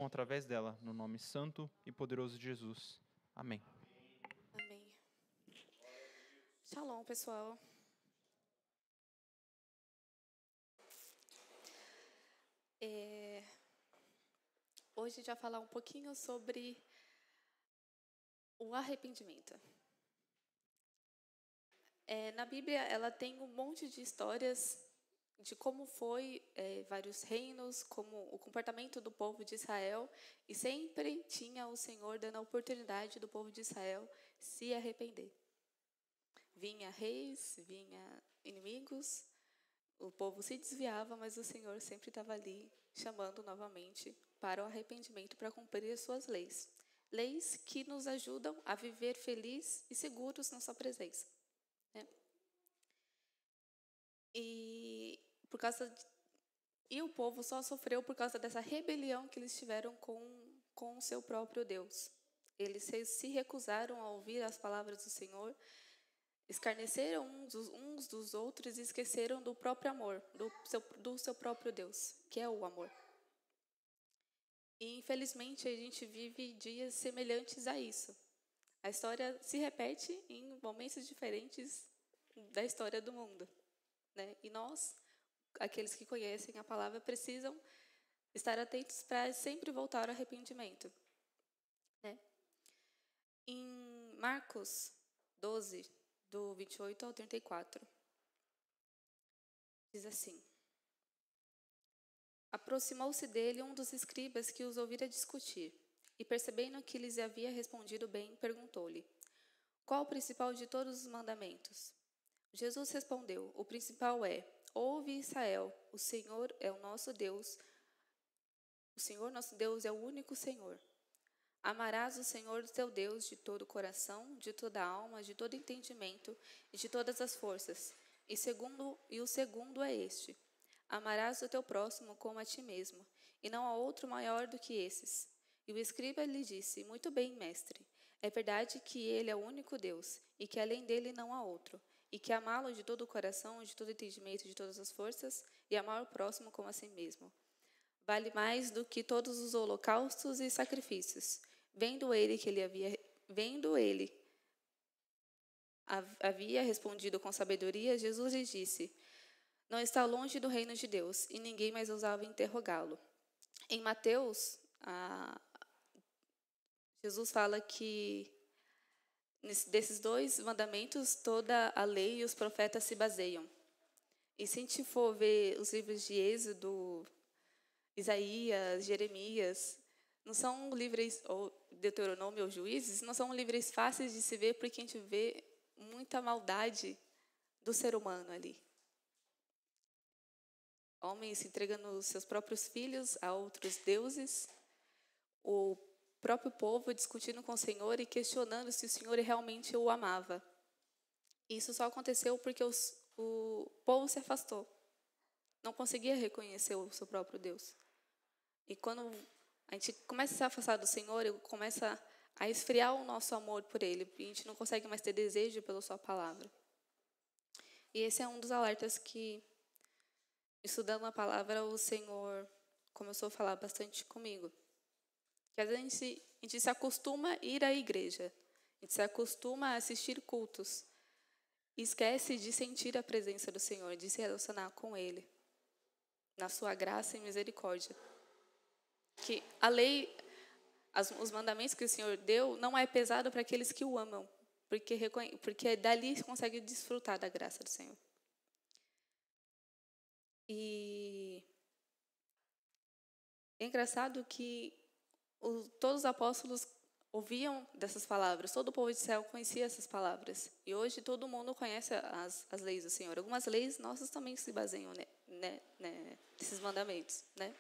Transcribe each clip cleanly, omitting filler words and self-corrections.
através dela, no nome santo e poderoso de Jesus. Amém. Amém. Shalom, pessoal. Hoje a gente vai falar um pouquinho sobre o arrependimento. Na Bíblia, ela tem um monte de histórias de como foi vários reinos, como o comportamento do povo de Israel, e sempre tinha o Senhor dando a oportunidade do povo de Israel se arrepender. Vinha reis, vinha inimigos, o povo se desviava, mas o Senhor sempre estava ali, chamando novamente para o arrependimento, para cumprir as suas leis. Leis que nos ajudam a viver felizes e seguros na sua presença. Né? E o povo só sofreu por causa dessa rebelião que eles tiveram com o seu próprio Deus. Eles se recusaram a ouvir as palavras do Senhor, escarneceram uns dos outros e esqueceram do próprio amor, do seu próprio Deus, que é o amor. E, infelizmente, a gente vive dias semelhantes a isso. A história se repete em momentos diferentes da história do mundo. Né? E nós, aqueles que conhecem a palavra, precisam estar atentos para sempre voltar ao arrependimento. Né? Em Marcos 12, do 28 ao 34, diz assim: Aproximou-se dele um dos escribas que os ouvira discutir, e percebendo que lhes havia respondido bem, perguntou-lhe: Qual o principal de todos os mandamentos? Jesus respondeu: O principal é: Ouve, Israel, o Senhor é o nosso Deus. O Senhor nosso Deus é o único Senhor. Amarás o Senhor teu Deus de todo o coração, de toda a alma, de todo entendimento e de todas as forças. E o segundo é este: amarás o teu próximo como a ti mesmo, e não há outro maior do que esses. E o escriba lhe disse: Muito bem, mestre. É verdade que ele é o único Deus, e que além dele não há outro, e que amá-lo de todo o coração, de todo entendimento e de todas as forças, e amar o próximo como a si mesmo. Vale mais do que todos os holocaustos e sacrifícios. Vendo ele havia respondido com sabedoria, Jesus lhe disse: Não está longe do reino de Deus, e ninguém mais ousava interrogá-lo. Em Mateus, Jesus fala que desses dois mandamentos toda a lei e os profetas se baseiam. E se a gente for ver os livros de Êxodo, Isaías, Jeremias, não são livros, ou Deuteronômio ou Juízes, não são livros fáceis de se ver, porque a gente vê muita maldade do ser humano ali. Homens entregando os seus próprios filhos a outros deuses, o próprio povo discutindo com o Senhor e questionando se o Senhor realmente o amava. Isso só aconteceu porque o povo se afastou. Não conseguia reconhecer o seu próprio Deus. E quando a gente começa a se afastar do Senhor, começa a esfriar o nosso amor por Ele. E a gente não consegue mais ter desejo pela Sua palavra. E esse é um dos alertas que, estudando a palavra, o Senhor começou a falar bastante comigo. Que às vezes a gente se acostuma a ir à igreja. A gente se acostuma a assistir cultos. E esquece de sentir a presença do Senhor, de se relacionar com Ele. Na sua graça e misericórdia. Que a lei, os mandamentos que o Senhor deu, não é pesado para aqueles que o amam, porque dali consegue desfrutar da graça do Senhor. E é engraçado que todos os apóstolos ouviam dessas palavras, todo o povo de Israel conhecia essas palavras. E hoje todo mundo conhece as leis do Senhor. Algumas leis nossas também se baseiam nesses mandamentos, né?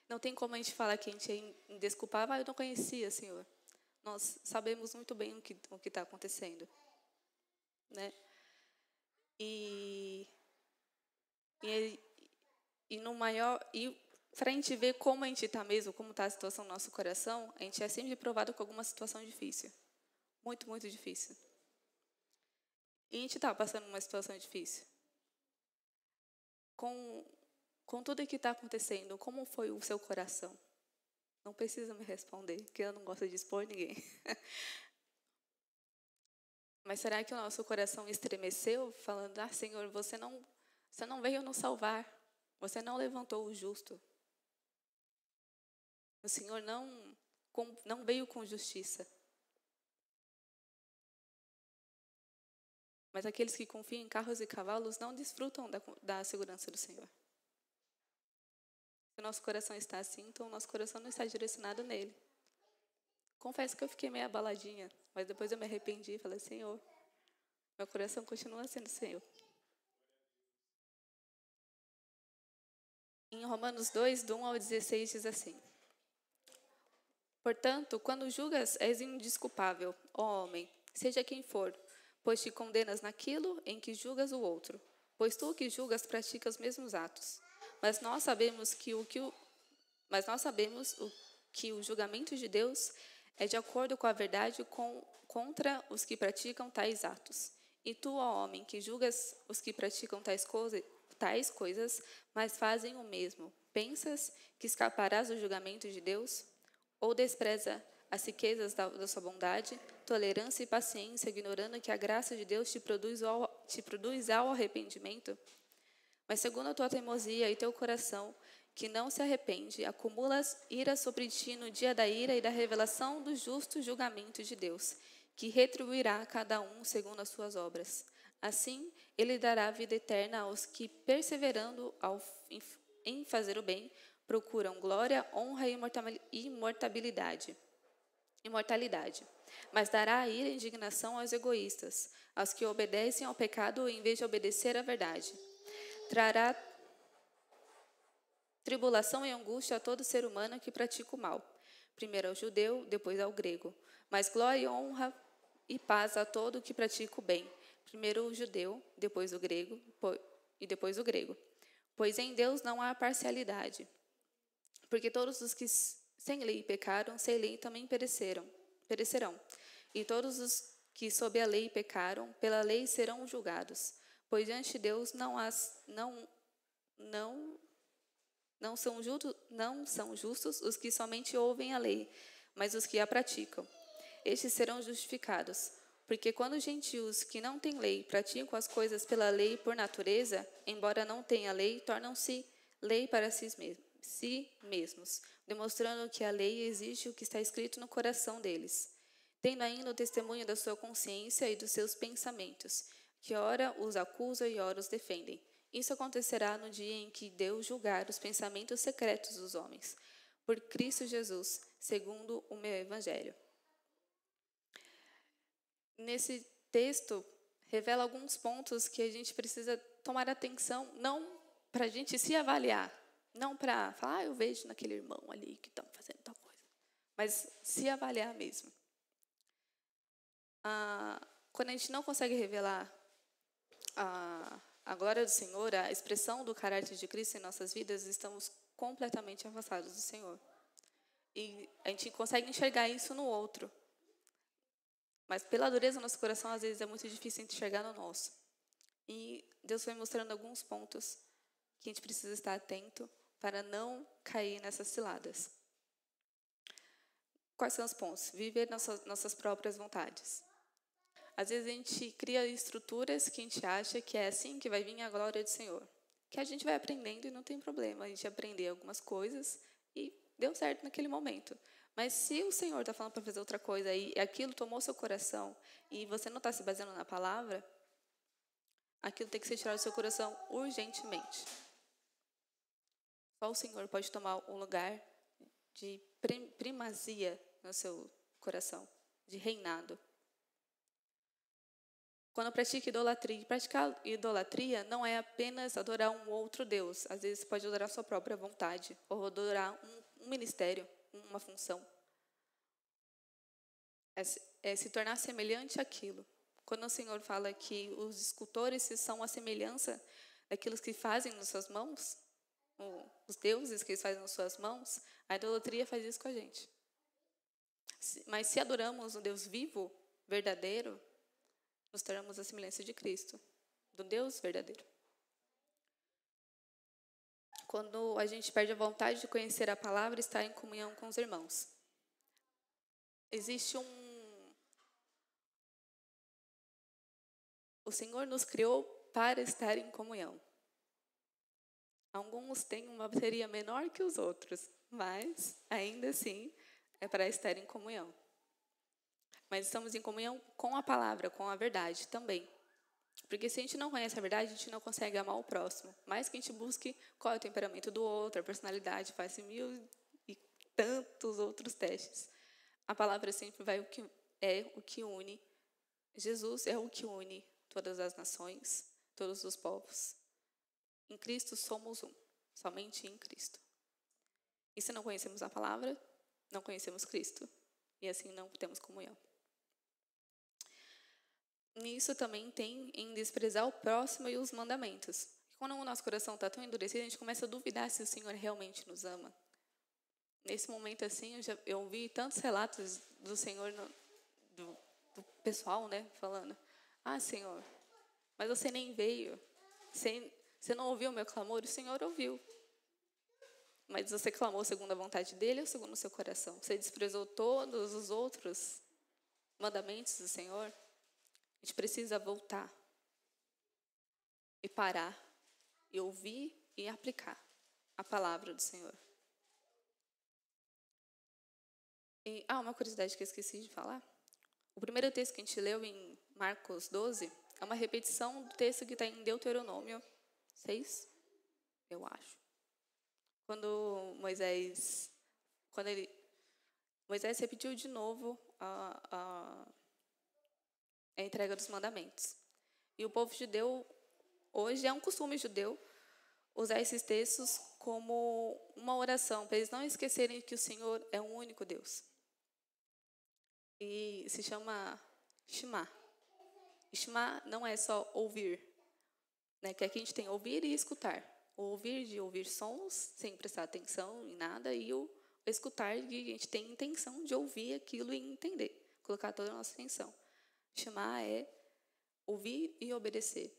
Não tem como a gente falar que a gente é indesculpável, eu não conhecia, Senhor. Nós sabemos muito bem o que está acontecendo. Né? E para a gente ver como a gente está mesmo, como está a situação do nosso coração, a gente é sempre provado com alguma situação difícil. Muito, muito difícil. E a gente está passando uma situação difícil. Com tudo o que está acontecendo, como foi o seu coração? Não precisa me responder, porque eu não gosto de expor ninguém. Mas será que o nosso coração estremeceu, falando, Senhor, você não veio nos salvar, você não levantou o justo. O Senhor não veio com justiça. Mas aqueles que confiam em carros e cavalos não desfrutam da segurança do Senhor. Se o nosso coração está assim, então o nosso coração não está direcionado nele. Confesso que eu fiquei meio abaladinha, mas depois eu me arrependi e falei, Senhor, meu coração continua sendo Senhor. Em Romanos 2, do 1 ao 16, diz assim: Portanto, quando julgas, és indesculpável, ó homem, seja quem for, pois te condenas naquilo em que julgas o outro. Pois tu que julgas pratica os mesmos atos. Mas nós sabemos que o julgamento de Deus é de acordo com a verdade contra os que praticam tais atos. E tu, ó homem, que julgas os que praticam tais coisas, mas fazem o mesmo, pensas que escaparás do julgamento de Deus? Ou despreza as riquezas da sua bondade, tolerância e paciência, ignorando que a graça de Deus te produz ao arrependimento? Mas segundo a tua teimosia e teu coração, que não se arrepende, acumulas ira sobre ti no dia da ira e da revelação do justo julgamento de Deus, que retribuirá a cada um segundo as suas obras. Assim, ele dará vida eterna aos que, perseverando em fazer o bem, procuram glória, honra e imortalidade. Mas dará a ira e indignação aos egoístas, aos que obedecem ao pecado em vez de obedecer à verdade. Trará tribulação e angústia a todo ser humano que pratica o mal, primeiro ao judeu, depois ao grego. Mas glória, honra e paz a todo que pratica o bem, primeiro o judeu, depois o grego e depois o grego. Pois em Deus não há parcialidade, porque todos os que sem lei pecaram, sem lei também perecerão. E todos os que sob a lei pecaram, pela lei serão julgados. Pois diante de Deus não são justos os que somente ouvem a lei, mas os que a praticam. Estes serão justificados. Porque quando os gentios que não têm lei praticam as coisas pela lei por natureza, embora não tenham lei, tornam-se lei para si mesmos, demonstrando que a lei exige o que está escrito no coração deles, tendo ainda o testemunho da sua consciência e dos seus pensamentos, que ora os acusam e ora os defendem. Isso acontecerá no dia em que Deus julgar os pensamentos secretos dos homens, por Cristo Jesus, segundo o meu evangelho. Nesse texto, revela alguns pontos que a gente precisa tomar atenção, não para a gente se avaliar, não para falar, eu vejo naquele irmão ali que estão fazendo tal coisa, mas se avaliar mesmo. Quando a gente não consegue revelar a glória do Senhor, a expressão do caráter de Cristo em nossas vidas, estamos completamente afastados do Senhor. E a gente consegue enxergar isso no outro. Mas pela dureza do nosso coração, às vezes é muito difícil enxergar no nosso. E Deus foi mostrando alguns pontos que a gente precisa estar atento para não cair nessas ciladas. Quais são os pontos? Viver nossas próprias vontades. Às vezes a gente cria estruturas que a gente acha que é assim que vai vir a glória do Senhor. Que a gente vai aprendendo e não tem problema a gente aprender algumas coisas e deu certo naquele momento. Mas se o Senhor está falando para fazer outra coisa e aquilo tomou seu coração e você não está se baseando na palavra, aquilo tem que ser tirado do seu coração urgentemente. Só o Senhor pode tomar um lugar de primazia no seu coração, de reinado. Quando pratica idolatria, praticar idolatria não é apenas adorar um outro Deus. Às vezes pode adorar a sua própria vontade, ou adorar um ministério, uma função. É se tornar semelhante àquilo. Quando o Senhor fala que os escultores são a semelhança daquilo que fazem nas suas mãos, os deuses que eles fazem nas suas mãos, a idolatria faz isso com a gente. Mas se adoramos um Deus vivo, verdadeiro, nos tornamos a semelhança de Cristo, do Deus verdadeiro. quando a gente perde a vontade de conhecer a palavra e estar em comunhão com os irmãos. Existe O Senhor nos criou para estar em comunhão. Alguns têm uma bateria menor que os outros, mas, ainda assim, é para estar em comunhão. Mas estamos em comunhão com a palavra, com a verdade também. Porque se a gente não conhece a verdade, a gente não consegue amar o próximo. Mais que a gente busque qual é o temperamento do outro, a personalidade, faz mil e tantos outros testes. A palavra sempre vai o que une. Jesus é o que une todas as nações, todos os povos. Em Cristo somos um, somente em Cristo. E se não conhecemos a palavra, não conhecemos Cristo. E assim não temos comunhão. Nisso também tem em desprezar o próximo e os mandamentos. Quando o nosso coração está tão endurecido, a gente começa a duvidar se o Senhor realmente nos ama. Nesse momento assim, eu ouvi tantos relatos do Senhor, do pessoal, né, falando: ah, Senhor, mas você nem veio. Você não ouviu o meu clamor? O Senhor ouviu. Mas você clamou segundo a vontade dele ou segundo o seu coração? Você desprezou todos os outros mandamentos do Senhor? A gente precisa voltar e parar e ouvir e aplicar a palavra do Senhor. E, uma curiosidade que eu esqueci de falar. O primeiro texto que a gente leu em Marcos 12 é uma repetição do texto que está em Deuteronômio 6, eu acho. Quando Moisés repetiu de novo a entrega dos mandamentos. E o povo judeu, hoje é um costume judeu, usar esses textos como uma oração, para eles não esquecerem que o Senhor é o único Deus. E se chama Shema. E Shema não é só ouvir, né? Que aqui a gente tem ouvir e escutar. O ouvir de ouvir sons, sem prestar atenção em nada, e o escutar de a gente tem intenção de ouvir aquilo e entender, colocar toda a nossa atenção. Shema é ouvir e obedecer.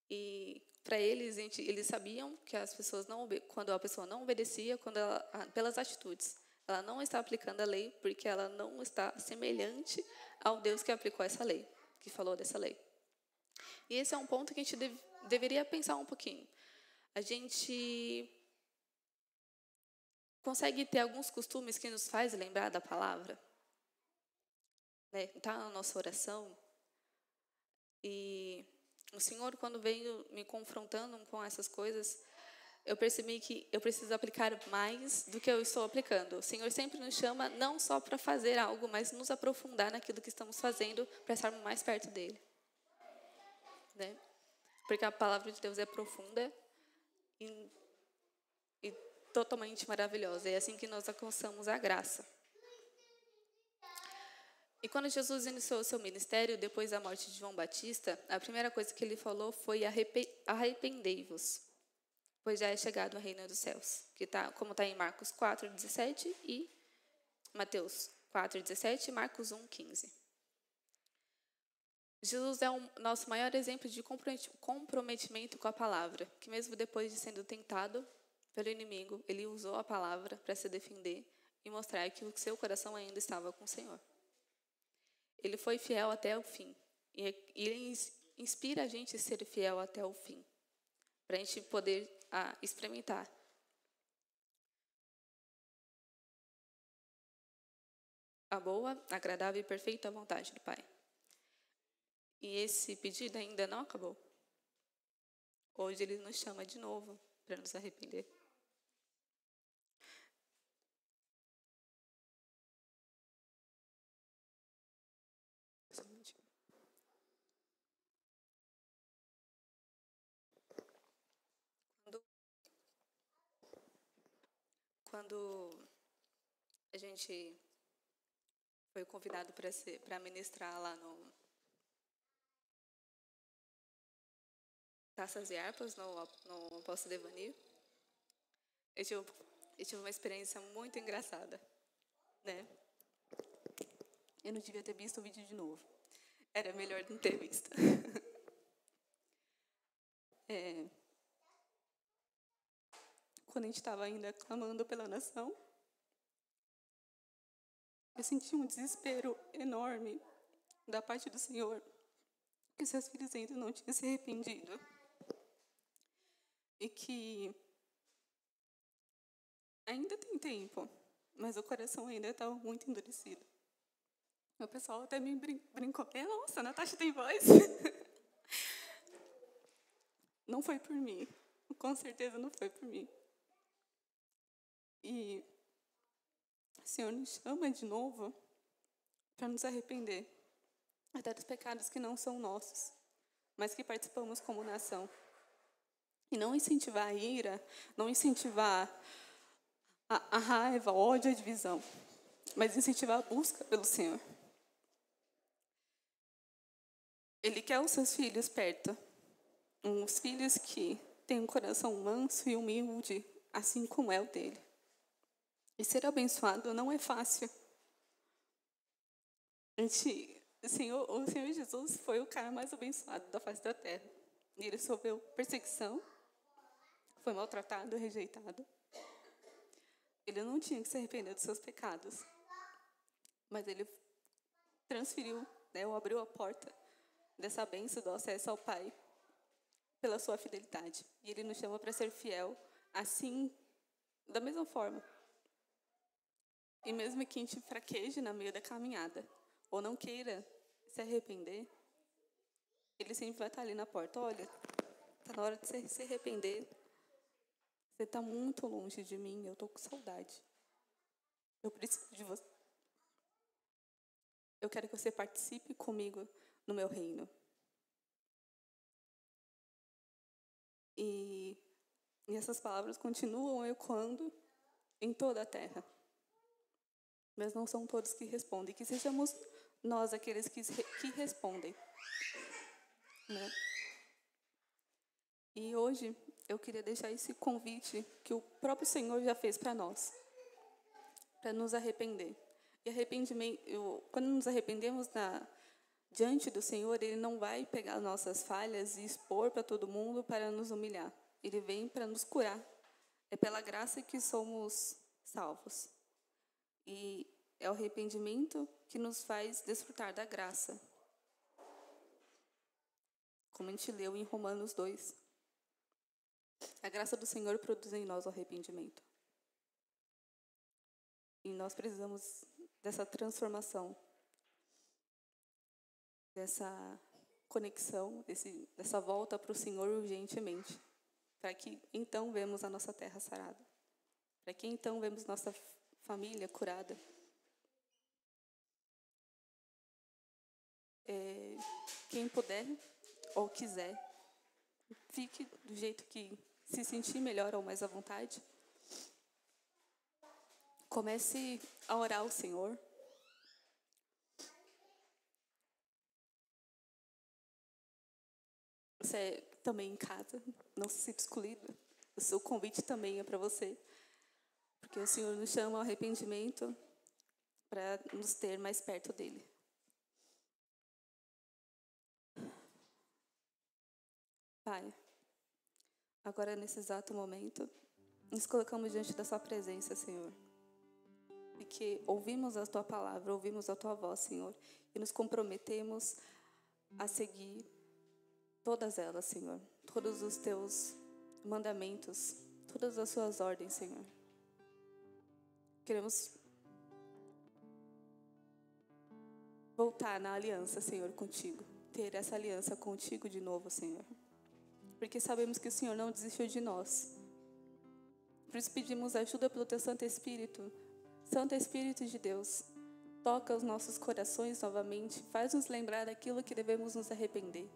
E para eles, eles sabiam que as pessoas quando a pessoa não obedecia, pelas atitudes, ela não está aplicando a lei porque ela não está semelhante ao Deus que aplicou essa lei, que falou dessa lei. E esse é um ponto que a gente deveria pensar um pouquinho. A gente consegue ter alguns costumes que nos faz lembrar da palavra, né? Está na nossa oração. E o Senhor, quando veio me confrontando com essas coisas, eu percebi que eu preciso aplicar mais do que eu estou aplicando. O Senhor sempre nos chama não só para fazer algo, mas nos aprofundar naquilo que estamos fazendo para estarmos mais perto dele. Né? Porque a palavra de Deus é profunda e totalmente maravilhosa. É assim que nós alcançamos a graça. E quando Jesus iniciou o seu ministério, depois da morte de João Batista, a primeira coisa que ele falou foi: arrependei-vos, pois já é chegado o reino dos céus. Como está em Marcos 4:17 e Mateus 4:17 e Marcos 1:15. Jesus é o nosso maior exemplo de comprometimento com a palavra, que mesmo depois de sendo tentado pelo inimigo, ele usou a palavra para se defender e mostrar que o seu coração ainda estava com o Senhor. Ele foi fiel até o fim. E ele inspira a gente a ser fiel até o fim, para a gente poder experimentar. A boa, agradável e perfeita vontade do Pai. E esse pedido ainda não acabou. Hoje ele nos chama de novo para nos arrepender. Quando a gente foi convidado para ministrar lá no Taças e Harpas, no Apóstolo Devanir, eu tive uma experiência muito engraçada, né? Eu não devia ter visto o vídeo de novo. Era melhor não ter visto. quando a gente estava ainda clamando pela nação, eu senti um desespero enorme da parte do Senhor, que seus filhos ainda não tinham se arrependido. E que ainda tem tempo, mas o coração ainda estava muito endurecido. O pessoal até me brincou. Nossa, a Natasha tem voz. Não foi por mim. Com certeza não foi por mim. E o Senhor nos chama de novo para nos arrepender até dos pecados que não são nossos, mas que participamos como nação. E não incentivar a ira, não incentivar a raiva, o ódio, a divisão, mas incentivar a busca pelo Senhor. Ele quer os seus filhos perto, uns filhos que têm um coração manso e humilde, assim como é o dele. E ser abençoado não é fácil. O Senhor Jesus foi o cara mais abençoado da face da terra. E ele sofreu perseguição, foi maltratado, rejeitado. Ele não tinha que se arrepender dos seus pecados. Mas ele transferiu, ou abriu a porta dessa bênção do acesso ao Pai pela sua fidelidade. E ele nos chama para ser fiel, assim, da mesma forma. E mesmo que a gente fraqueje no meio da caminhada, ou não queira se arrepender, ele sempre vai estar ali na porta. Olha, está na hora de você se arrepender. Você está muito longe de mim, eu estou com saudade. Eu preciso de você. Eu quero que você participe comigo no meu reino. E essas palavras continuam ecoando em toda a terra. Mas não são todos que respondem. Que sejamos nós aqueles que respondem. Né? E hoje eu queria deixar esse convite que o próprio Senhor já fez para nós, para nos arrepender. E arrependimento, quando nos arrependemos diante do Senhor, Ele não vai pegar nossas falhas e expor para todo mundo para nos humilhar. Ele vem para nos curar. É pela graça que somos salvos. E é o arrependimento que nos faz desfrutar da graça. Como a gente leu em Romanos 2. A graça do Senhor produz em nós o arrependimento. E nós precisamos dessa transformação, dessa conexão, dessa volta para o Senhor urgentemente, para que então vemos a nossa terra sarada, para que então vemos nossa família curada. Quem puder ou quiser, fique do jeito que se sentir melhor ou mais à vontade. Comece a orar ao Senhor. Você também em casa, não se sinta excluído. O seu convite também é para você. Porque o Senhor nos chama ao arrependimento para nos ter mais perto dEle. Pai, agora nesse exato momento, nos colocamos diante da sua presença, Senhor. E que ouvimos a tua palavra, ouvimos a tua voz, Senhor. E nos comprometemos a seguir todas elas, Senhor. Todos os teus mandamentos, todas as suas ordens, Senhor. Queremos voltar na aliança, Senhor, contigo. Ter essa aliança contigo de novo, Senhor. Porque sabemos que o Senhor não desistiu de nós. Por isso pedimos ajuda pelo teu Santo Espírito. Santo Espírito de Deus, toca os nossos corações novamente. Faz-nos lembrar daquilo que devemos nos arrepender.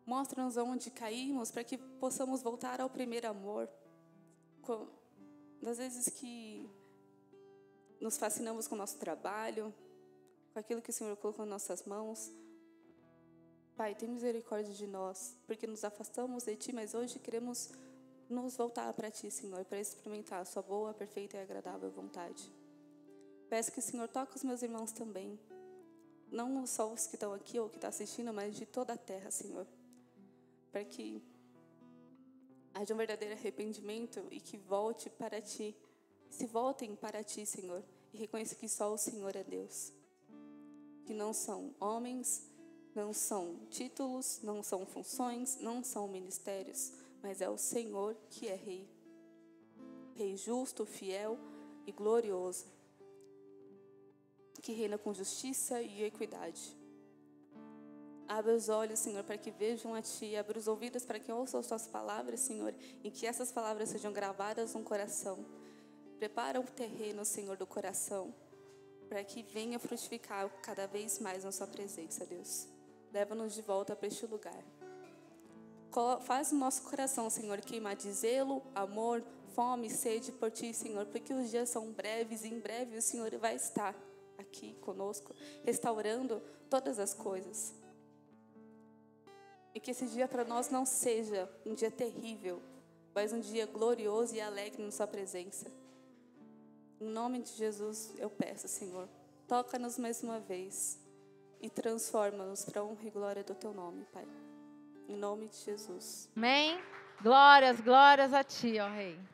Mostra-nos onde caímos para que possamos voltar ao primeiro amor. Das vezes que nos fascinamos com o nosso trabalho, com aquilo que o Senhor colocou em nossas mãos. Pai, tem misericórdia de nós, porque nos afastamos de Ti, mas hoje queremos nos voltar para Ti, Senhor, para experimentar a Sua boa, perfeita e agradável vontade. Peço que o Senhor toque os meus irmãos também, não só os que estão aqui ou que estão assistindo, mas de toda a terra, Senhor, para que haja um verdadeiro arrependimento e que volte para Ti. Se voltem para Ti, Senhor, e reconheçam que só o Senhor é Deus. Que não são homens, não são títulos, não são funções, não são ministérios, mas é o Senhor que é Rei. Rei justo, fiel e glorioso, que reina com justiça e equidade. Abra os olhos, Senhor, para que vejam a Ti. Abra os ouvidos para que ouçam as Tuas palavras, Senhor, e que essas palavras sejam gravadas no coração. Prepara o terreno, Senhor, do coração, para que venha frutificar cada vez mais na Sua presença, Deus. Leva-nos de volta para este lugar. Faz o nosso coração, Senhor, queimar de zelo, amor, fome, sede por Ti, Senhor, porque os dias são breves e em breve o Senhor vai estar aqui conosco, restaurando todas as coisas. E que esse dia para nós não seja um dia terrível, mas um dia glorioso e alegre na Sua presença. Em nome de Jesus eu peço, Senhor, toca-nos mais uma vez e transforma-nos para a honra e glória do Teu nome, Pai. Em nome de Jesus. Amém? Glórias, glórias a Ti, ó Rei.